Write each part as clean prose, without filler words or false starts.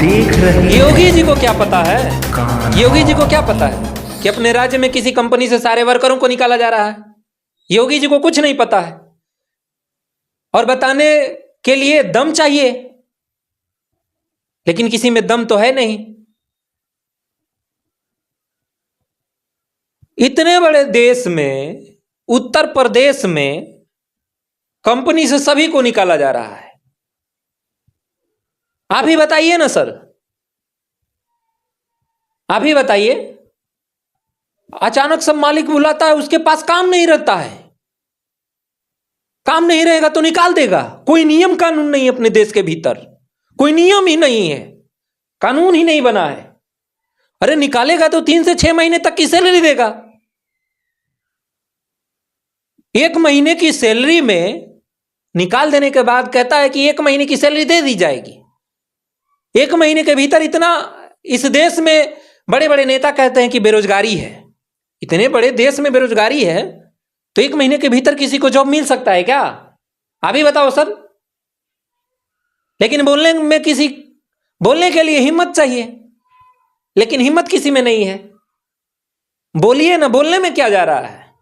देख रहे योगी जी को क्या पता है, योगी जी को क्या पता है कि अपने राज्य में किसी कंपनी से सारे वर्करों को निकाला जा रहा है। योगी जी को कुछ नहीं पता है और बताने के लिए दम चाहिए, लेकिन किसी में दम तो है नहीं। इतने बड़े देश में, उत्तर प्रदेश में कंपनी से सभी को निकाला जा रहा है। आप ही बताइए ना सर, आप ही बताइए। अचानक सब मालिक बुलाता है, उसके पास काम नहीं रहता है, काम नहीं रहेगा तो निकाल देगा। कोई नियम कानून नहीं अपने देश के भीतर, कोई नियम ही नहीं है, कानून ही नहीं बना है। अरे निकालेगा तो 3 से 6 महीने तक की सैलरी देगा। 1 महीने की सैलरी में निकाल देने के बाद कहता है कि 1 महीने की सैलरी दे दी जाएगी। 1 महीने के भीतर इतना, इस देश में बड़े बड़े नेता कहते हैं कि बेरोजगारी है। इतने बड़े देश में बेरोजगारी है तो 1 महीने के भीतर किसी को जॉब मिल सकता है क्या? आप ही बताओ सर। लेकिन बोलने के लिए हिम्मत चाहिए, लेकिन हिम्मत किसी में नहीं है। बोलिए ना, बोलने में क्या जा रहा है,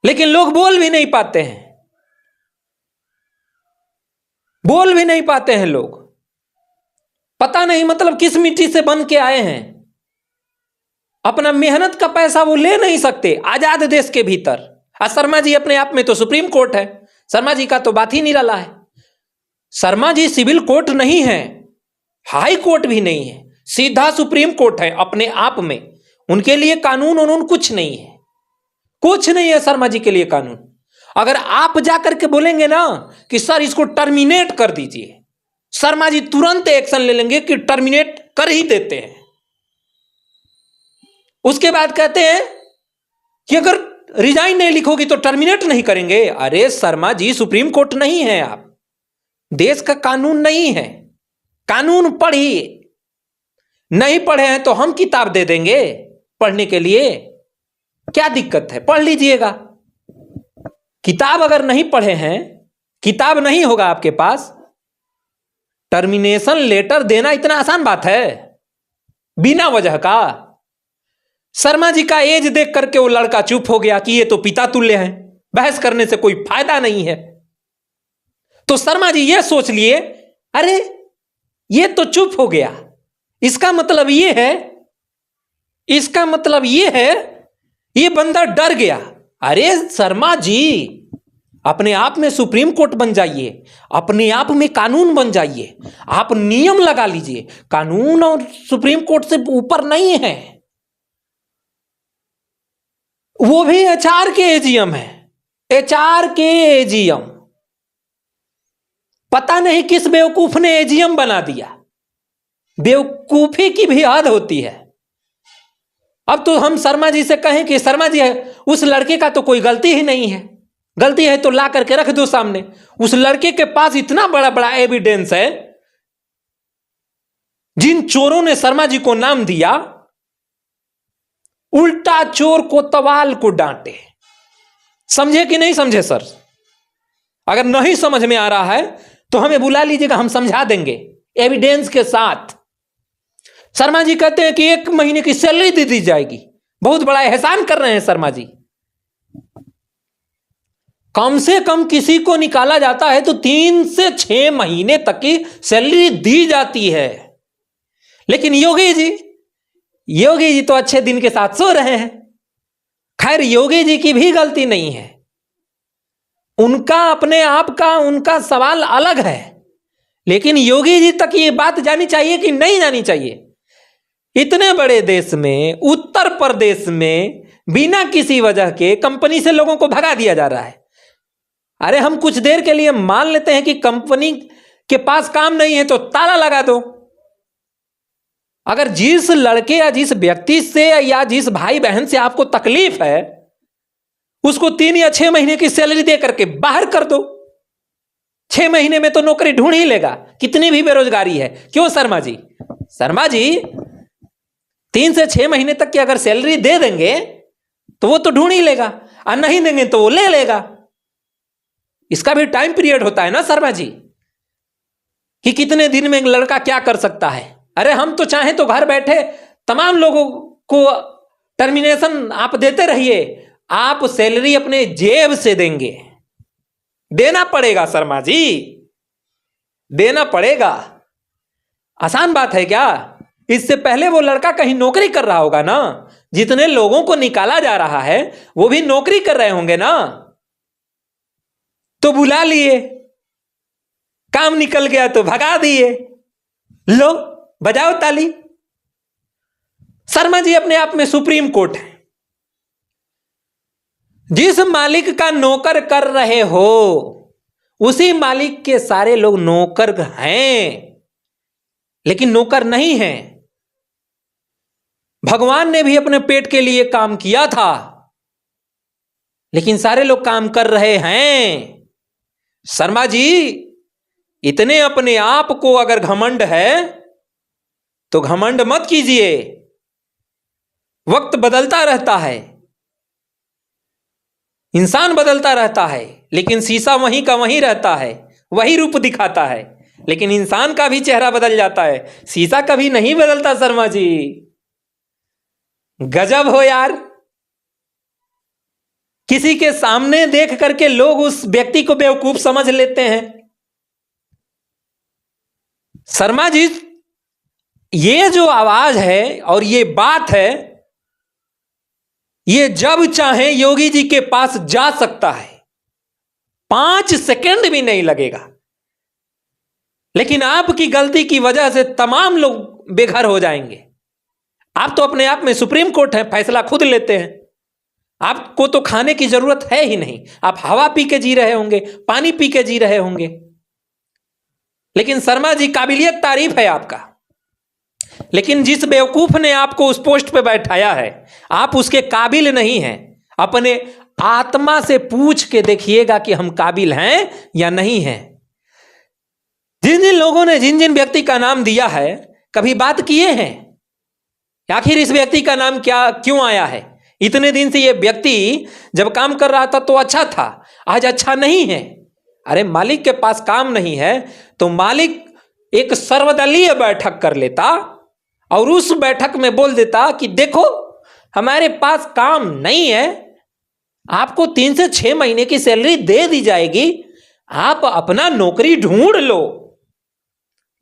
लेकिन लोग बोल भी नहीं पाते हैं, बोल भी नहीं पाते हैं लोग। पता नहीं मतलब किस मिट्टी से बन के आए हैं। अपना मेहनत का पैसा वो ले नहीं सकते आजाद देश के भीतर। शर्मा जी अपने आप में तो सुप्रीम कोर्ट है, शर्मा जी का तो बात ही निराला है। शर्मा जी सिविल कोर्ट नहीं है, हाई कोर्ट भी नहीं है, सीधा सुप्रीम कोर्ट है अपने आप में। उनके लिए कानून कुछ नहीं है, कुछ नहीं है शर्मा जी के लिए कानून। अगर आप जाकर के बोलेंगे ना कि सर इसको टर्मिनेट कर दीजिए, शर्मा जी तुरंत एक्शन ले लेंगे कि टर्मिनेट कर ही देते हैं। उसके बाद कहते हैं कि अगर रिजाइन नहीं लिखोगी तो टर्मिनेट नहीं करेंगे। अरे शर्मा जी सुप्रीम कोर्ट नहीं है, आप देश का कानून नहीं है। कानून पढ़िए, नहीं पढ़े हैं तो हम किताब दे देंगे पढ़ने के लिए, क्या दिक्कत है, पढ़ लीजिएगा। किताब अगर नहीं पढ़े हैं, किताब नहीं होगा आपके पास, टर्मिनेशन लेटर देना इतना आसान बात है बिना वजह का? शर्मा जी का एज देख करके वो लड़का चुप हो गया कि ये तो पिता तुल्य हैं, बहस करने से कोई फायदा नहीं है। तो शर्मा जी ये सोच लिए, अरे ये तो चुप हो गया, इसका मतलब ये है, इसका मतलब ये है ये बंदा डर गया। अरे शर्मा जी अपने आप में सुप्रीम कोर्ट बन जाइए, अपने आप में कानून बन जाइए, आप नियम लगा लीजिए। कानून और सुप्रीम कोर्ट से ऊपर नहीं है, वो भी एचआर के एजीएम है, एचआर के एजीएम। पता नहीं किस बेवकूफ ने एजीएम बना दिया, बेवकूफी की भी हद होती है। अब तो हम शर्मा जी से कहें कि शर्मा जी उस लड़के का तो कोई गलती ही नहीं है, गलती है तो ला करके रख दो सामने। उस लड़के के पास इतना बड़ा बड़ा एविडेंस है, जिन चोरों ने शर्मा जी को नाम दिया, उल्टा चोर को तवाल को डांटे। समझे कि नहीं समझे सर? अगर नहीं समझ में आ रहा है तो हमें बुला लीजिएगा, हम समझा देंगे एविडेंस के साथ। शर्मा जी कहते हैं कि 1 महीने की सैलरी दे दी जाएगी। बहुत बड़ा एहसान कर रहे हैं शर्मा जी। कम से कम किसी को निकाला जाता है तो 3 से 6 महीने तक की सैलरी दी जाती है। लेकिन योगी जी तो अच्छे दिन के साथ सो रहे हैं। खैर योगी जी की भी गलती नहीं है, उनका अपने आप का उनका सवाल अलग है, लेकिन योगी जी तक ये बात जानी चाहिए कि नहीं जानी चाहिए। इतने बड़े देश में, उत्तर प्रदेश में, बिना किसी वजह के कंपनी से लोगों को भगा दिया जा रहा है। अरे हम कुछ देर के लिए मान लेते हैं कि कंपनी के पास काम नहीं है तो ताला लगा दो। अगर जिस लड़के या जिस व्यक्ति से या जिस भाई बहन से आपको तकलीफ है, उसको 3 या 6 महीने की सैलरी दे करके बाहर कर दो। 6 महीने में तो नौकरी ढूंढ ही लेगा, कितनी भी बेरोजगारी है। क्यों शर्मा जी? शर्मा जी 3 से 6 महीने तक की अगर सैलरी दे देंगे तो वो तो ढूंढ ही लेगा, और नहीं देंगे तो वो ले लेगा। इसका भी टाइम पीरियड होता है ना शर्मा जी, कि कितने दिन में एक लड़का क्या कर सकता है। अरे हम तो चाहें तो घर बैठे तमाम लोगों को टर्मिनेशन आप देते रहिए, आप सैलरी अपने जेब से देंगे। देना पड़ेगा शर्मा जी, देना पड़ेगा। आसान बात है क्या? इससे पहले वो लड़का कहीं नौकरी कर रहा होगा ना, जितने लोगों को निकाला जा रहा है वो भी नौकरी कर रहे होंगे ना, तो बुला लिए, काम निकल गया तो भगा दिए। लो बजाओ ताली। शर्मा जी अपने आप में सुप्रीम कोर्ट है। जिस मालिक का नौकर कर रहे हो उसी मालिक के सारे लोग नौकर हैं, लेकिन नौकर नहीं हैं। भगवान ने भी अपने पेट के लिए काम किया था, लेकिन सारे लोग काम कर रहे हैं। शर्मा जी इतने अपने आप को अगर घमंड है तो घमंड मत कीजिए। वक्त बदलता रहता है, इंसान बदलता रहता है, लेकिन शीशा वहीं का वहीं रहता है, वही रूप दिखाता है। लेकिन इंसान का भी चेहरा बदल जाता है, शीशा कभी नहीं बदलता। शर्मा जी गजब हो यार। किसी के सामने देख करके लोग उस व्यक्ति को बेवकूफ समझ लेते हैं। शर्मा जी ये जो आवाज है और ये बात है, ये जब चाहे योगी जी के पास जा सकता है, 5 सेकंड भी नहीं लगेगा। लेकिन आपकी गलती की वजह से तमाम लोग बेघर हो जाएंगे। आप तो अपने आप में सुप्रीम कोर्ट है, फैसला खुद लेते हैं। आपको तो खाने की जरूरत है ही नहीं, आप हवा पी के जी रहे होंगे, पानी पी के जी रहे होंगे। लेकिन शर्मा जी काबिलियत तारीफ है आपका, लेकिन जिस बेवकूफ ने आपको उस पोस्ट पे बैठाया है आप उसके काबिल नहीं हैं। अपने आत्मा से पूछ के देखिएगा कि हम काबिल हैं या नहीं हैं। जिन जिन लोगों ने जिन जिन व्यक्ति का नाम दिया है कभी बात किए हैं आखिर इस व्यक्ति का नाम क्या क्यों आया है? इतने दिन से ये व्यक्ति जब काम कर रहा था तो अच्छा था, आज अच्छा नहीं है। अरे मालिक के पास काम नहीं है तो मालिक एक सर्वदलीय बैठक कर लेता और उस बैठक में बोल देता कि देखो हमारे पास काम नहीं है, आपको 3 से 6 महीने की सैलरी दे दी जाएगी, आप अपना नौकरी ढूंढ लो।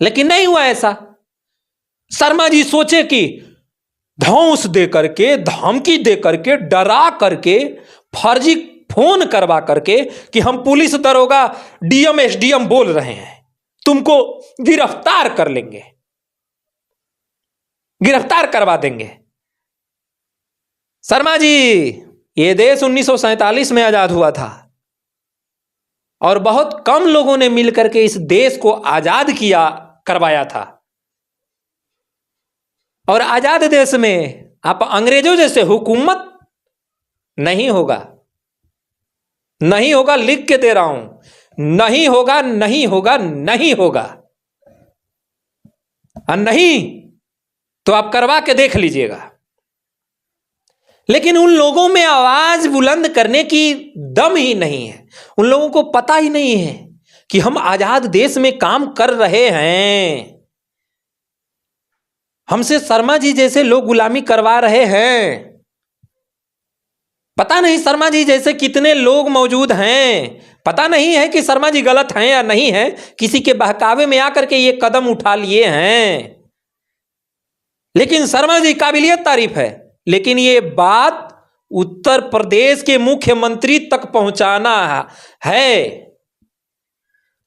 लेकिन नहीं हुआ ऐसा। शर्मा जी सोचे कि धौंस दे करके, धमकी दे करके, डरा करके, फर्जी फोन करवा करके कि हम पुलिस दरोगा डीएम एसडीएम बोल रहे हैं, तुमको गिरफ्तार कर लेंगे, गिरफ्तार करवा देंगे। शर्मा जी ये देश 1947 में आजाद हुआ था और बहुत कम लोगों ने मिलकर के इस देश को आजाद करवाया था। और आजाद देश में आप अंग्रेजों जैसे हुकूमत नहीं होगा, नहीं होगा, लिख के दे रहा हूं, नहीं होगा, नहीं होगा, नहीं होगा। और नहीं तो आप करवा के देख लीजिएगा। लेकिन उन लोगों में आवाज बुलंद करने की दम ही नहीं है। उन लोगों को पता ही नहीं है कि हम आजाद देश में काम कर रहे हैं। हमसे शर्मा जी जैसे लोग गुलामी करवा रहे हैं। पता नहीं शर्मा जी जैसे कितने लोग मौजूद हैं। पता नहीं है कि शर्मा जी गलत हैं या नहीं है, किसी के बहकावे में आकर के ये कदम उठा लिए हैं। लेकिन शर्मा जी काबिलियत तारीफ है, लेकिन ये बात उत्तर प्रदेश के मुख्यमंत्री तक पहुंचाना है।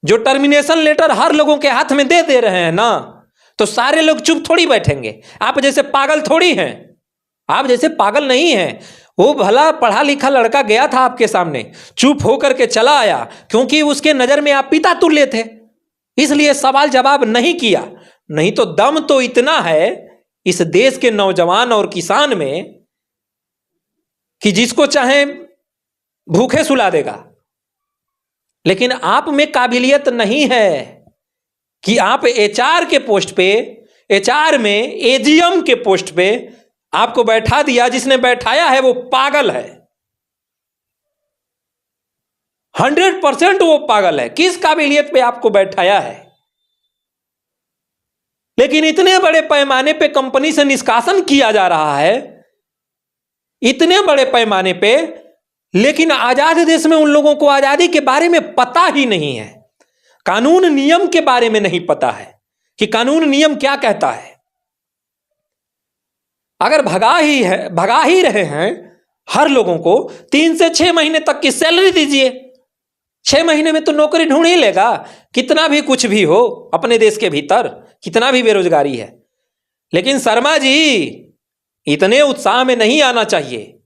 जो टर्मिनेशन लेटर हर लोगों के हाथ में दे रहे हैं ना, तो सारे लोग चुप थोड़ी बैठेंगे। आप जैसे पागल थोड़ी हैं, आप जैसे पागल नहीं हैं। वो भला पढ़ा लिखा लड़का गया था आपके सामने, चुप होकर के चला आया, क्योंकि उसके नजर में आप पिता तुल्य थे, इसलिए सवाल जवाब नहीं किया। नहीं तो दम तो इतना है इस देश के नौजवान और किसान में कि जिसको चाहे भूखे सुला देगा। लेकिन आप में काबिलियत नहीं है कि आप एचआर के पोस्ट पे, एचआर में एजीएम के पोस्ट पे आपको बैठा दिया। जिसने बैठाया है वो पागल है, 100% वो पागल है। किस काबिलियत पे आपको बैठाया है? लेकिन इतने बड़े पैमाने पे कंपनी से निष्कासन किया जा रहा है, इतने बड़े पैमाने पे, लेकिन आजाद देश में उन लोगों को आजादी के बारे में पता ही नहीं है, कानून नियम के बारे में नहीं पता है कि कानून नियम क्या कहता है। अगर भगा ही रहे हैं हर लोगों को, 3 से 6 महीने तक की सैलरी दीजिए। 6 महीने में तो नौकरी ढूंढ ही लेगा, कितना भी कुछ भी हो अपने देश के भीतर, कितना भी बेरोजगारी है। लेकिन शर्मा जी, इतने उत्साह में नहीं आना चाहिए।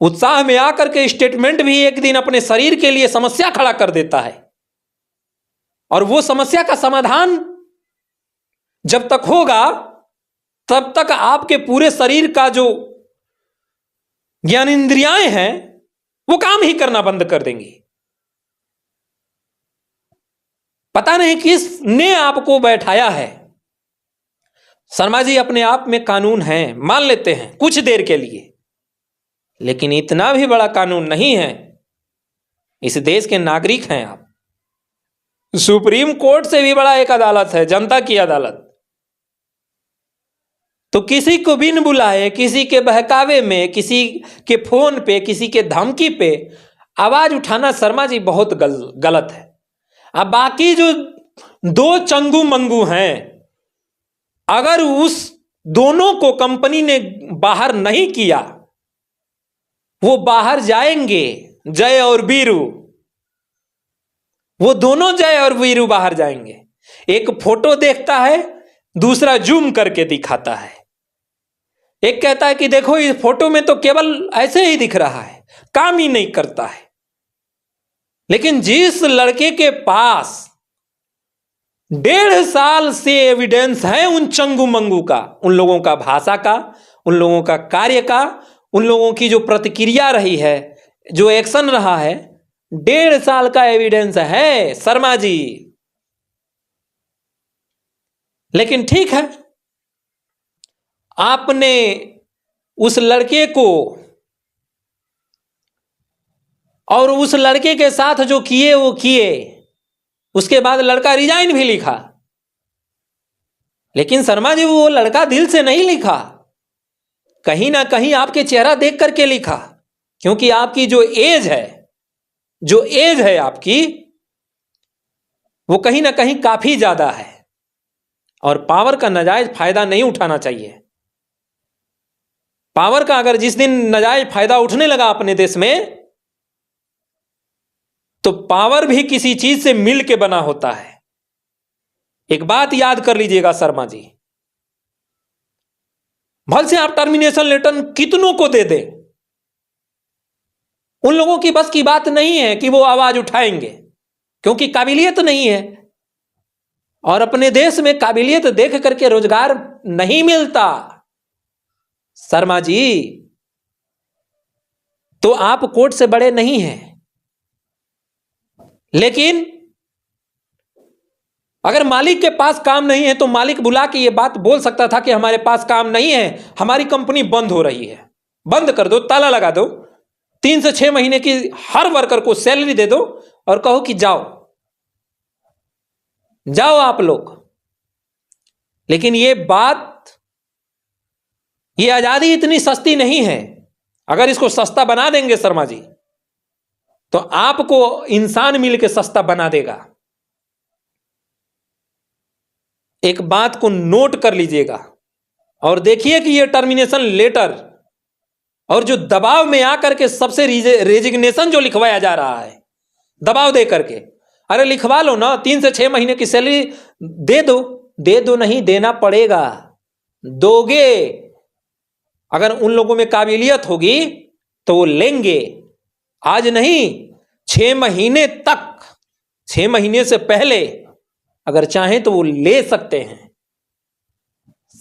उत्साह में आकर के स्टेटमेंट भी एक दिन अपने शरीर के लिए समस्या खड़ा कर देता है, और वो समस्या का समाधान जब तक होगा तब तक आपके पूरे शरीर का जो ज्ञानेंद्रियाएं हैं वो काम ही करना बंद कर देंगी। पता नहीं किसने आपको बैठाया है। शर्मा जी, अपने आप में कानून है, मान लेते हैं कुछ देर के लिए, लेकिन इतना भी बड़ा कानून नहीं है। इस देश के नागरिक हैं आप। सुप्रीम कोर्ट से भी बड़ा एक अदालत है, जनता की अदालत। तो किसी को बिन बुलाए, किसी के बहकावे में, किसी के फोन पे, किसी के धमकी पे आवाज उठाना शर्मा जी बहुत गलत है। अब बाकी जो 2 चंगू मंगू हैं, अगर उस दोनों को कंपनी ने बाहर नहीं किया, वो बाहर जाएंगे, जय और वीरू, वो दोनों जय और वीरू बाहर जाएंगे। एक फोटो देखता है, दूसरा जूम करके दिखाता है। एक कहता है कि देखो इस फोटो में तो केवल ऐसे ही दिख रहा है, काम ही नहीं करता है। लेकिन जिस लड़के के पास 1.5 साल से एविडेंस है उन चंगू मंगू का, उन लोगों का भाषा का, उन लोगों का कार्य का, उन लोगों की जो प्रतिक्रिया रही है, जो एक्शन रहा है, 1.5 साल का एविडेंस है शर्मा जी। लेकिन ठीक है, आपने उस लड़के को और उस लड़के के साथ जो किए वो किए, उसके बाद लड़का रिजाइन भी लिखा। लेकिन शर्मा जी, वो लड़का दिल से नहीं लिखा, कहीं ना कहीं आपके चेहरा देख करके लिखा, क्योंकि आपकी जो एज है आपकी, वो कहीं ना कहीं काफी ज्यादा है, और पावर का नाजायज फायदा नहीं उठाना चाहिए। पावर का अगर जिस दिन नाजायज फायदा उठने लगा अपने देश में, तो पावर भी किसी चीज से मिल के बना होता है। एक बात याद कर लीजिएगा शर्मा जी, भले से आप टर्मिनेशन लेटर कितनों को दे दें, उन लोगों की बस की बात नहीं है कि वो आवाज उठाएंगे, क्योंकि काबिलियत नहीं है। और अपने देश में काबिलियत देख करके रोजगार नहीं मिलता शर्मा जी। तो आप कोर्ट से बड़े नहीं हैं, लेकिन अगर मालिक के पास काम नहीं है तो मालिक बुला के ये बात बोल सकता था कि हमारे पास काम नहीं है, हमारी कंपनी बंद हो रही है, बंद कर दो, ताला लगा दो, 3 से 6 महीने की हर वर्कर को सैलरी दे दो और कहो कि जाओ आप लोग। लेकिन ये आजादी इतनी सस्ती नहीं है। अगर इसको सस्ता बना देंगे शर्मा जी, तो आपको इंसान मिल के सस्ता बना देगा। एक बात को नोट कर लीजिएगा और देखिए कि ये टर्मिनेशन लेटर और जो दबाव में आकर के सबसे रेजिग्नेशन जो लिखवाया जा रहा है, दबाव दे करके, अरे लिखवा लो ना, 3 से 6 महीने की सैलरी दे दो, नहीं देना पड़ेगा, दोगे। अगर उन लोगों में काबिलियत होगी तो वो लेंगे, आज नहीं 6 महीने तक, 6 महीने से पहले अगर चाहें तो वो ले सकते हैं।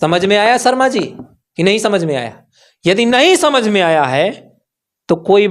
समझ में आया शर्मा जी कि नहीं समझ में आया? यदि नहीं समझ में आया है तो कोई